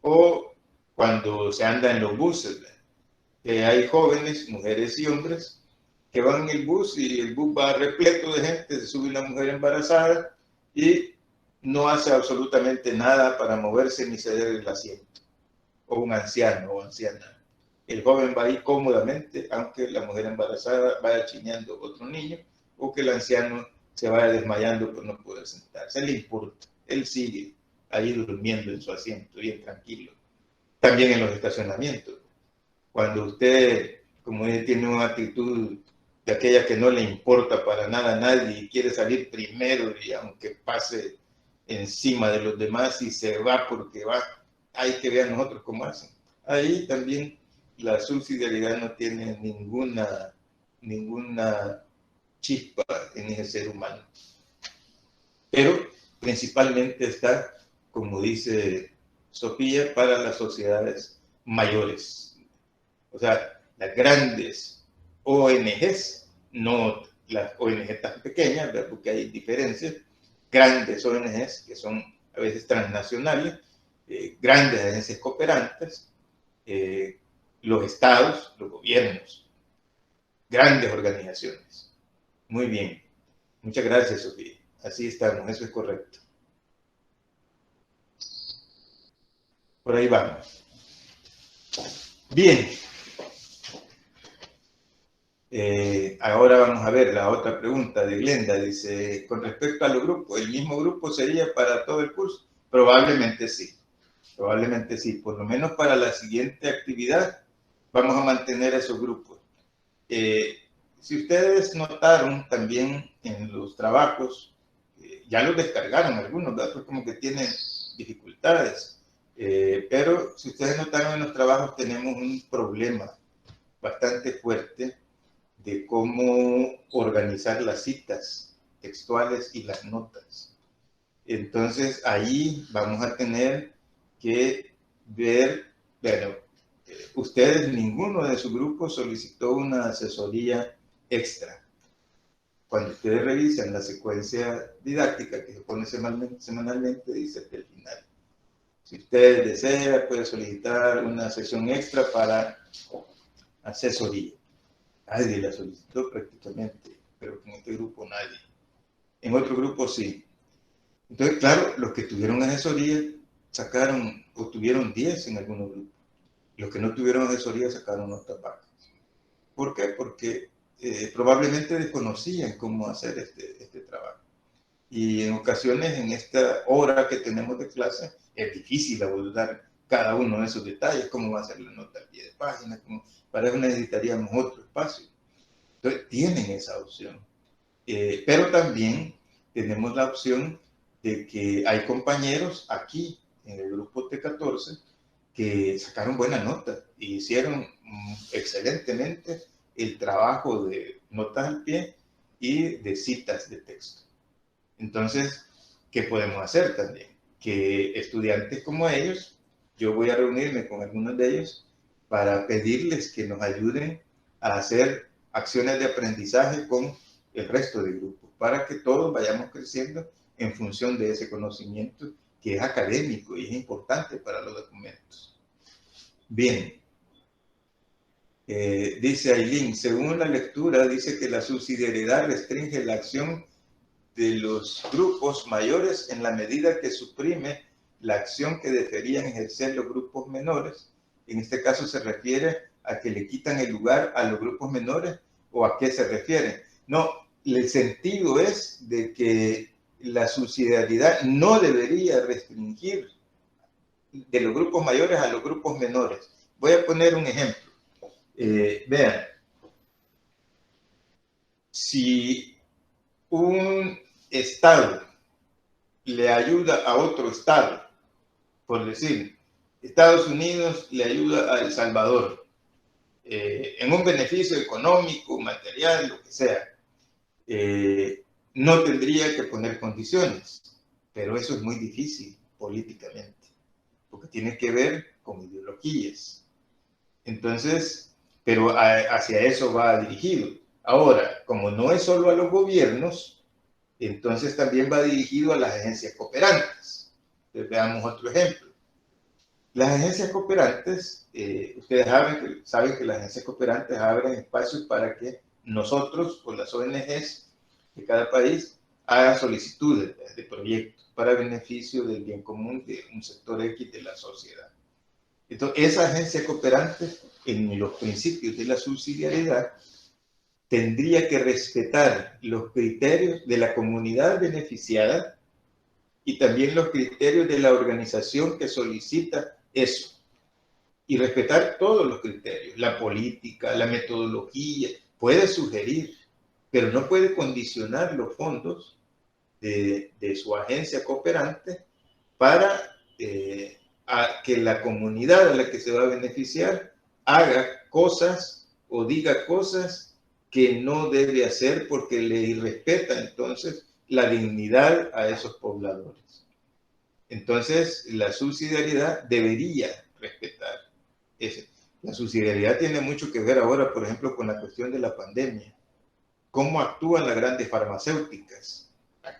O cuando se anda en los buses, hay jóvenes, mujeres y hombres, que van en el bus y el bus va repleto de gente, se sube una mujer embarazada y no hace absolutamente nada para moverse ni ceder el asiento, o un anciano o anciana. El joven va ahí cómodamente, aunque la mujer embarazada vaya chineando otro niño, o que el anciano se vaya desmayando por no poder sentarse. Le importa, él sigue ahí durmiendo en su asiento, bien tranquilo. También en los estacionamientos. Cuando usted, como él, tiene una actitud de aquella que no le importa para nada a nadie y quiere salir primero y aunque pase encima de los demás y se va porque va, hay que ver a nosotros cómo hacen. Ahí también la subsidiariedad no tiene ninguna chispa en ese ser humano. Pero principalmente está, como dice Sofía, para las sociedades mayores. O sea, las grandes ONGs, no las ONG tan pequeñas, ¿verdad? Porque hay diferencias, grandes ONGs que son a veces transnacionales, grandes agencias cooperantes, los estados, los gobiernos, grandes organizaciones. Muy bien. Muchas gracias, Sofía. Así estamos, eso es correcto. Por ahí vamos. Bien. Ahora vamos a ver la otra pregunta de Glenda. Dice, con respecto a los grupos, ¿el mismo grupo sería para todo el curso? Probablemente sí. Probablemente sí. Por lo menos para la siguiente actividad vamos a mantener esos grupos. Si ustedes notaron también en los trabajos, ya los descargaron algunos, ¿verdad? Pues como que tienen dificultades. Pero si ustedes notaron en los trabajos tenemos un problema bastante fuerte de cómo organizar las citas textuales y las notas. Entonces, ahí vamos a tener que ver, bueno, ustedes, ninguno de su grupo solicitó una asesoría extra. Cuando ustedes revisan la secuencia didáctica que se pone semanalmente, dice hasta el final. Si usted desea, puede solicitar una sesión extra para asesoría. Nadie la solicitó prácticamente, pero en este grupo nadie. En otro grupo sí. Entonces, claro, los que tuvieron asesoría sacaron, o tuvieron 10 en algunos grupos. Los que no tuvieron asesoría sacaron notas bajas. ¿Por qué? Porque probablemente desconocían cómo hacer este trabajo. Y en ocasiones, en esta hora que tenemos de clase, es difícil abordar cada uno de esos detalles, cómo va a ser la nota al pie de página, para eso necesitaríamos otro espacio. Entonces, tienen esa opción. Pero también tenemos la opción de que hay compañeros aquí en el grupo T14 que sacaron buena nota y hicieron excelentemente el trabajo de notas al pie y de citas de texto. Entonces, ¿qué podemos hacer también? Que estudiantes como ellos, yo voy a reunirme con algunos de ellos para pedirles que nos ayuden a hacer acciones de aprendizaje con el resto del grupo, para que todos vayamos creciendo en función de ese conocimiento que es académico y es importante para los documentos. Bien, dice Aileen, según la lectura, dice que la subsidiariedad restringe la acción de los grupos mayores en la medida que suprime la acción que deberían ejercer los grupos menores. En este caso se refiere a que le quitan el lugar a los grupos menores, o a qué se refiere. No, el sentido es de que la subsidiariedad no debería restringir de los grupos mayores a los grupos menores. Voy a poner un ejemplo. Vean, si un estado le ayuda a otro estado, por decir, Estados Unidos le ayuda a El Salvador, en un beneficio económico, material, lo que sea, no tendría que poner condiciones, pero eso es muy difícil políticamente, porque tiene que ver con ideologías. Entonces, pero hacia eso va dirigido. Ahora, como no es solo a los gobiernos, entonces también va dirigido a las agencias cooperantes. Entonces, veamos otro ejemplo. Las agencias cooperantes, ustedes saben que las agencias cooperantes abren espacios para que nosotros o las ONGs de cada país hagan solicitudes de proyectos para beneficio del bien común de un sector X de la sociedad. Entonces, esa agencia cooperante, en los principios de la subsidiariedad, tendría que respetar los criterios de la comunidad beneficiada y también los criterios de la organización que solicita eso. Y respetar todos los criterios, la política, la metodología, puede sugerir, pero no puede condicionar los fondos de su agencia cooperante para que la comunidad a la que se va a beneficiar haga cosas o diga cosas que no debe hacer porque le irrespeta entonces la dignidad a esos pobladores. Entonces, la subsidiariedad debería respetar eso. La subsidiariedad tiene mucho que ver ahora, por ejemplo, con la cuestión de la pandemia. ¿Cómo actúan las grandes farmacéuticas?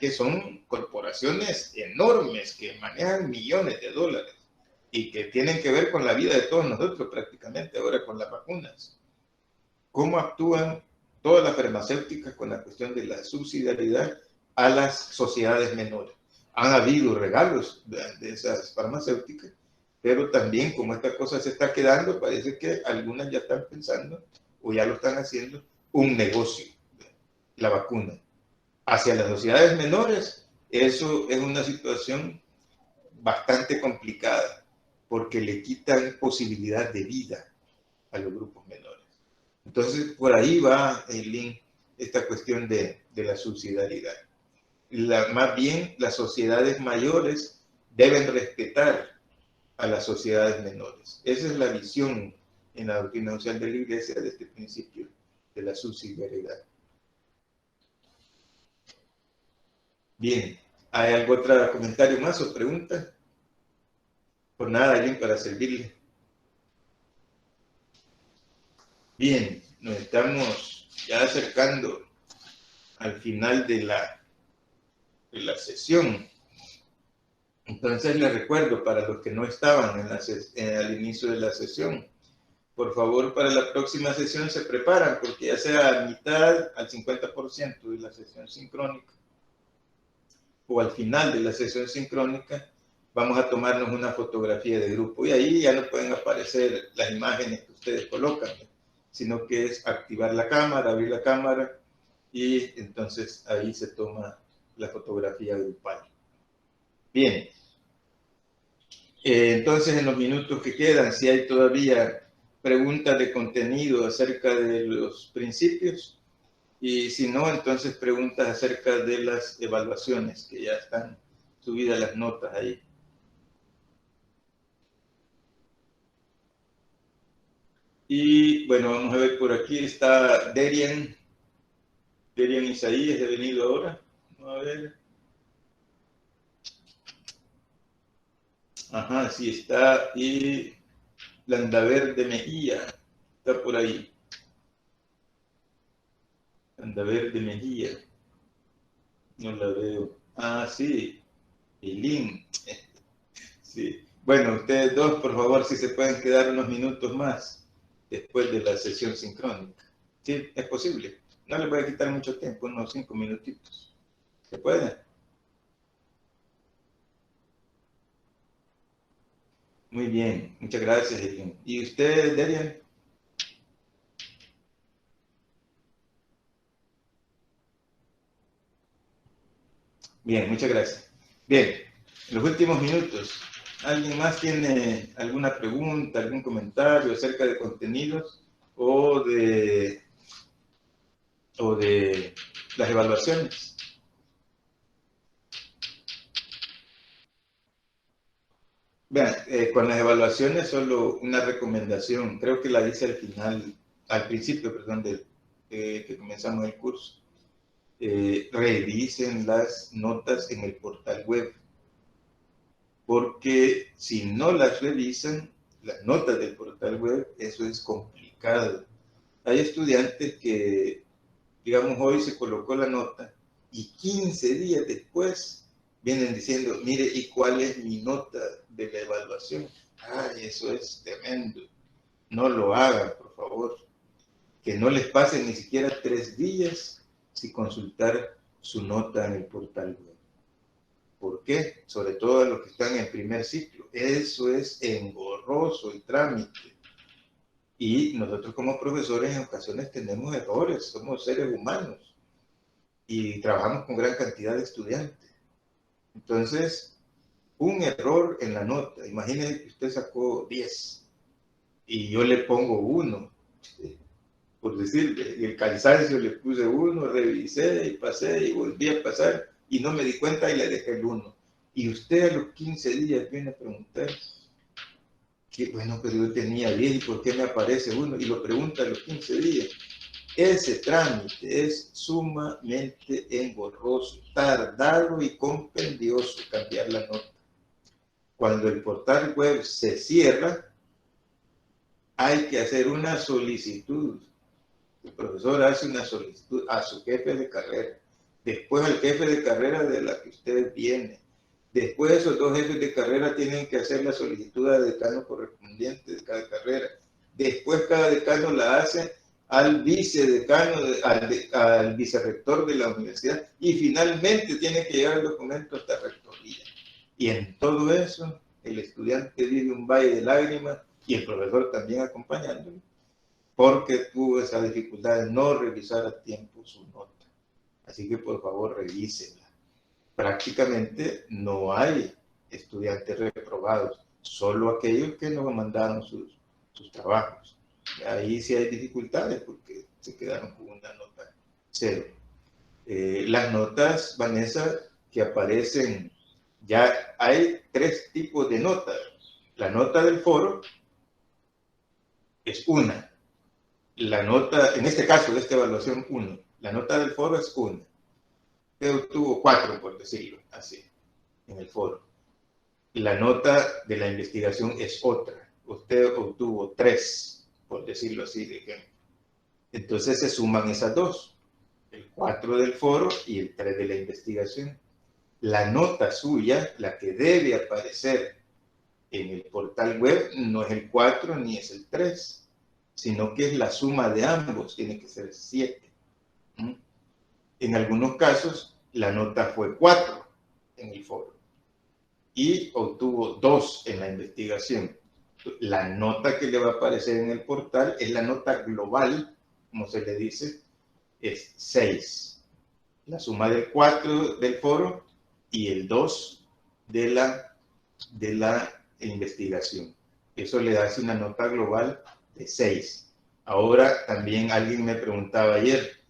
Que son corporaciones enormes que manejan millones de dólares y que tienen que ver con la vida de todos nosotros prácticamente ahora con las vacunas. ¿Cómo actúan todas las farmacéuticas con la cuestión de la subsidiariedad a las sociedades menores? Han habido regalos de esas farmacéuticas, pero también como esta cosa se está quedando, parece que algunas ya están pensando o ya lo están haciendo un negocio, la vacuna. Hacia las sociedades menores, eso es una situación bastante complicada, porque le quitan posibilidad de vida a los grupos menores. Entonces, por ahí va el link, esta cuestión de la subsidiariedad. Más bien, las sociedades mayores deben respetar a las sociedades menores. Esa es la visión en la doctrina social de la Iglesia de este principio de la subsidiariedad. Bien, ¿hay algún otro comentario más o pregunta? Por nada, alguien para servirle. Bien, nos estamos ya acercando al final de la sesión. Entonces les recuerdo para los que no estaban al inicio de la sesión, por favor para la próxima sesión se preparan porque ya sea a mitad, al 50% de la sesión sincrónica o al final de la sesión sincrónica, vamos a tomarnos una fotografía de grupo y ahí ya no pueden aparecer las imágenes que ustedes colocan, sino que es activar la cámara, abrir la cámara y entonces ahí se toma la fotografía grupal. Bien, entonces en los minutos que quedan, si hay todavía preguntas de contenido acerca de los principios, Y si no, entonces preguntas acerca de las evaluaciones, que ya están subidas las notas ahí. Y bueno, vamos a ver, por aquí está Derian Isaías, ha venido ahora. Vamos a ver. Ajá, sí está. Y Landaverde Mejía está por ahí. Landaverde Mejía. No la veo. Ah, sí. Eileen. Sí. Bueno, ustedes dos, por favor, si se pueden quedar unos minutos más después de la sesión sincrónica. Sí, es posible. No les voy a quitar mucho tiempo, unos 5 minutitos. ¿Se puede? Muy bien, muchas gracias, Eileen. ¿Y usted, Derian? Bien, muchas gracias. Bien, en los últimos minutos, ¿alguien más tiene alguna pregunta, algún comentario acerca de contenidos o de las evaluaciones? Vean, con las evaluaciones solo una recomendación, creo que la hice al final, al principio, perdón, que comenzamos el curso. Revisen las notas en el portal web, porque si no las revisan, las notas del portal web, eso es complicado. Hay estudiantes que, digamos, hoy se colocó la nota y 15 días después vienen diciendo, mire, ¿y cuál es mi nota de la evaluación? Ay, eso es tremendo. No lo hagan, por favor. Que no les pasen ni siquiera 3 días sin consultar su nota en el portal web. ¿Por qué? Sobre todo a los que están en primer ciclo. Eso es engorroso el trámite. Y nosotros como profesores en ocasiones tenemos errores, somos seres humanos y trabajamos con gran cantidad de estudiantes. Entonces, un error en la nota, imagínese que usted sacó 10 y yo le pongo 1, por decir, el cansancio le puse 1, revisé y pasé y volví a pasar y no me di cuenta y le dejé el 1. Y usted a los 15 días viene a preguntar, que bueno, pero yo tenía 10 y ¿por qué me aparece 1? Y lo pregunta a los 15 días. Ese trámite es sumamente engorroso, tardado y compendioso cambiar la nota. Cuando el portal web se cierra, hay que hacer una solicitud. El profesor hace una solicitud a su jefe de carrera, después al jefe de carrera de la que usted viene. Después esos dos jefes de carrera tienen que hacer la solicitud al decano correspondiente de cada carrera. Después cada decano la hace al vicedecano, al vicerrector de la universidad y finalmente tiene que llegar el documento hasta rectoría. Y en todo eso, el estudiante vive un valle de lágrimas y el profesor también acompañándolo, porque tuvo esa dificultad de no revisar a tiempo su nota. Así que por favor revísenla. Prácticamente no hay estudiantes reprobados, solo aquellos que no mandaron sus trabajos. Ahí sí hay dificultades porque se quedaron con una nota 0. Las notas, Vanessa, que aparecen, ya hay 3 tipos de notas. La nota del foro es una. La nota, en este caso de esta evaluación, 1. La nota del foro es 1. Usted obtuvo 4, por decirlo así, en el foro. La nota de la investigación es otra. Usted obtuvo 3, por decirlo así, de ejemplo. Entonces se suman esas 2, el 4 del foro y el 3 de la investigación. La nota suya, la que debe aparecer en el portal web, no es el 4 ni es el 3, sino que es la suma de ambos, tiene que ser 7. En algunos casos, la nota fue 4 en el foro y obtuvo 2 en la investigación. La nota que le va a aparecer en el portal es la nota global, como se le dice, es 6. La suma del 4 del foro y el 2 de la investigación. Eso le da una nota global de 6. Ahora también alguien me preguntaba ayer,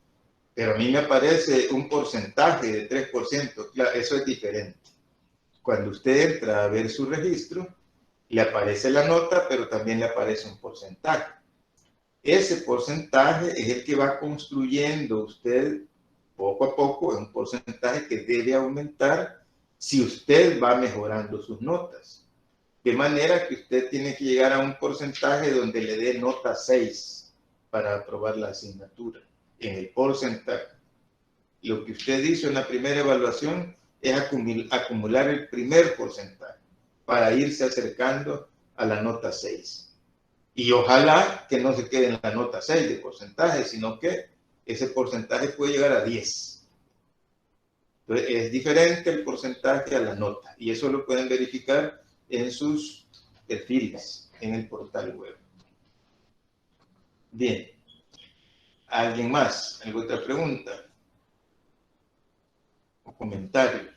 pero a mí me aparece un porcentaje de 3%, claro, eso es diferente. Cuando usted entra a ver su registro, le aparece la nota, pero también le aparece un porcentaje. Ese porcentaje es el que va construyendo usted poco a poco, es un porcentaje que debe aumentar si usted va mejorando sus notas. De manera que usted tiene que llegar a un porcentaje donde le dé nota 6 para aprobar la asignatura, en el porcentaje. Lo que usted hizo en la primera evaluación es acumular el primer porcentaje para irse acercando a la nota 6. Y ojalá que no se quede en la nota 6 de porcentaje, sino que ese porcentaje puede llegar a 10. Entonces, es diferente el porcentaje a la nota. Y eso lo pueden verificar en sus perfiles, en el portal web. Bien. ¿Alguien más? ¿Alguna otra pregunta? ¿O comentario?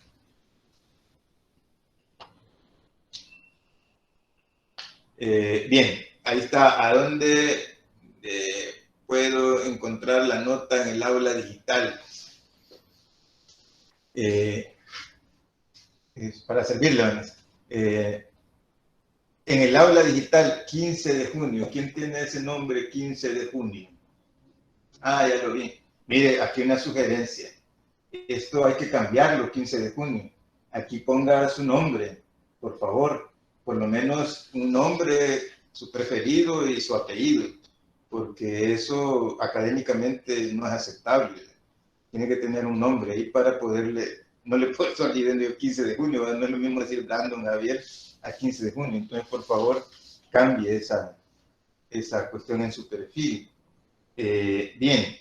Bien, ahí está. ¿A dónde puedo encontrar la nota en el aula digital? Para servirle, Vanessa. En el aula digital, 15 de junio. ¿Quién tiene ese nombre, 15 de junio? Ah, ya lo vi. Mire, aquí una sugerencia. Esto hay que cambiarlo, 15 de junio. Aquí ponga su nombre, por favor. Por lo menos un nombre, su preferido y su apellido. Porque eso académicamente no es aceptable. Tiene que tener un nombre ahí para poderle... No le puedo estar olvidando el 15 de junio, no es lo mismo decir Brandon Javier a 15 de junio. Entonces, por favor, cambie esa cuestión en su perfil. Bien,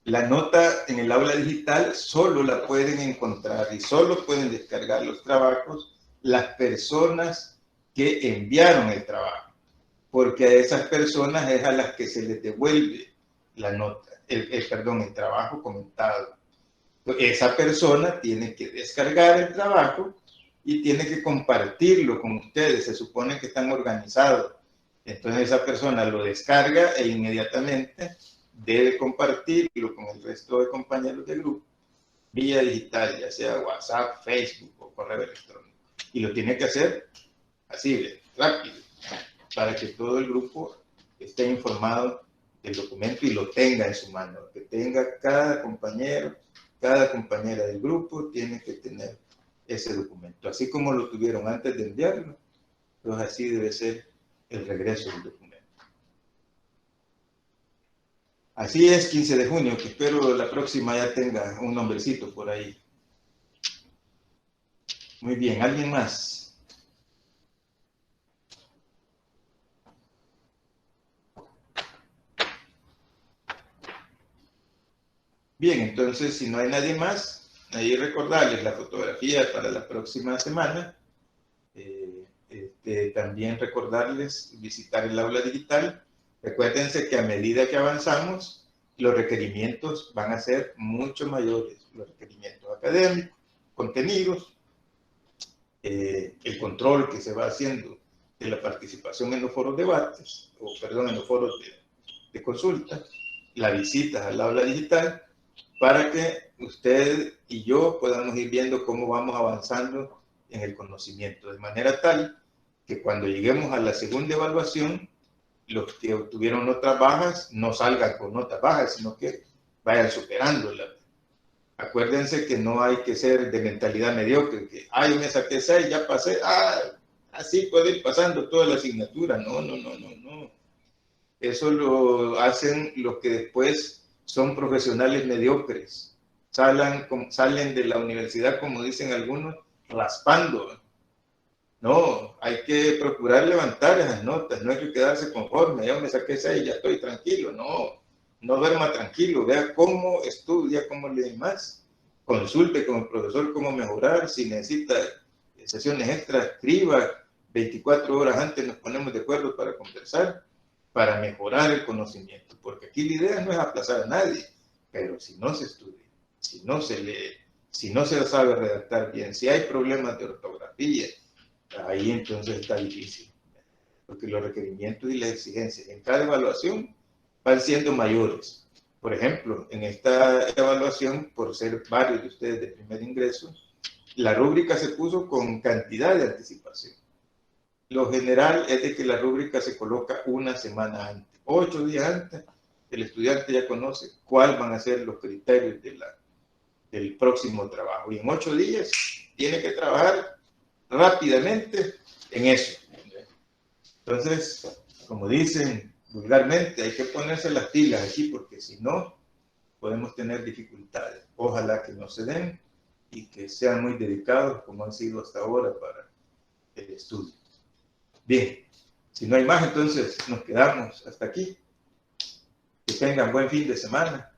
la nota en el aula digital solo la pueden encontrar y solo pueden descargar los trabajos las personas que enviaron el trabajo, porque a esas personas es a las que se les devuelve la nota, el trabajo comentado. Esa persona tiene que descargar el trabajo y tiene que compartirlo con ustedes. Se supone que están organizados. Entonces esa persona lo descarga e inmediatamente debe compartirlo con el resto de compañeros del grupo vía digital, ya sea WhatsApp, Facebook o correo electrónico. Y lo tiene que hacer así, rápido, para que todo el grupo esté informado del documento y lo tenga en su mano. Que tenga cada compañero, cada compañera del grupo tiene que tener ese documento. Así como lo tuvieron antes de enviarlo, pues así debe ser el regreso del documento. Así es, 15 de junio, que espero la próxima ya tenga un nombrecito por ahí. Muy bien, ¿alguien más? Bien, entonces, si no hay nadie más, ahí recordarles la fotografía para la próxima semana. También recordarles visitar el aula digital. Recuérdense que a medida que avanzamos, los requerimientos van a ser mucho mayores. Los requerimientos académicos, contenidos, el control que se va haciendo de la participación en los foros de debates, en los foros de consulta, la visita al aula digital, para que usted y yo podamos ir viendo cómo vamos avanzando en el conocimiento, de manera tal que cuando lleguemos a la segunda evaluación, los que obtuvieron notas bajas no salgan con notas bajas, sino que vayan superándolas. Acuérdense que no hay que ser de mentalidad mediocre, que, yo me saqué 6, ya pasé, así puede ir pasando toda la asignatura. No. Eso lo hacen los que después son profesionales mediocres. Salen de la universidad, como dicen algunos, raspando. No, hay que procurar levantar esas notas, no hay que quedarse conforme, ya me saqué 6, ya estoy tranquilo. No duerma tranquilo, vea cómo estudia, cómo lee más, consulte con el profesor cómo mejorar, si necesita sesiones extra, escriba, 24 horas antes nos ponemos de acuerdo para conversar, para mejorar el conocimiento, porque aquí la idea no es aplazar a nadie, pero si no se estudia, si no se lee, si no se sabe redactar bien, si hay problemas de ortografía, ahí entonces está difícil, porque los requerimientos y las exigencias en cada evaluación van siendo mayores, Por ejemplo, en esta evaluación, por ser varios de ustedes de primer ingreso, la rúbrica se puso con cantidad de anticipación. Lo general es de que la rúbrica se coloca una semana antes, 8 días antes. El estudiante ya conoce cuáles van a ser los criterios del próximo trabajo. Y en 8 días tiene que trabajar rápidamente en eso. Entonces, como dicen vulgarmente, hay que ponerse las pilas aquí porque si no, podemos tener dificultades. Ojalá que no se den y que sean muy dedicados como han sido hasta ahora para el estudio. Bien, si no hay más, entonces nos quedamos hasta aquí. Que tengan buen fin de semana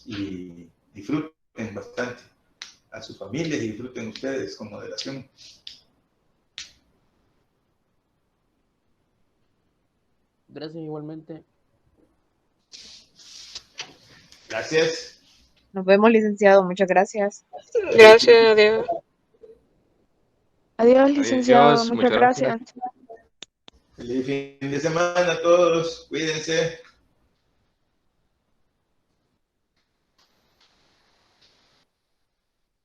y disfruten bastante a sus familias y disfruten ustedes con moderación. Gracias igualmente. Gracias. Nos vemos, licenciado. Muchas gracias. Gracias, adiós. Adiós, licenciado. Adiós, Muchas muchas gracias. gracias. Feliz fin de semana a todos. Cuídense.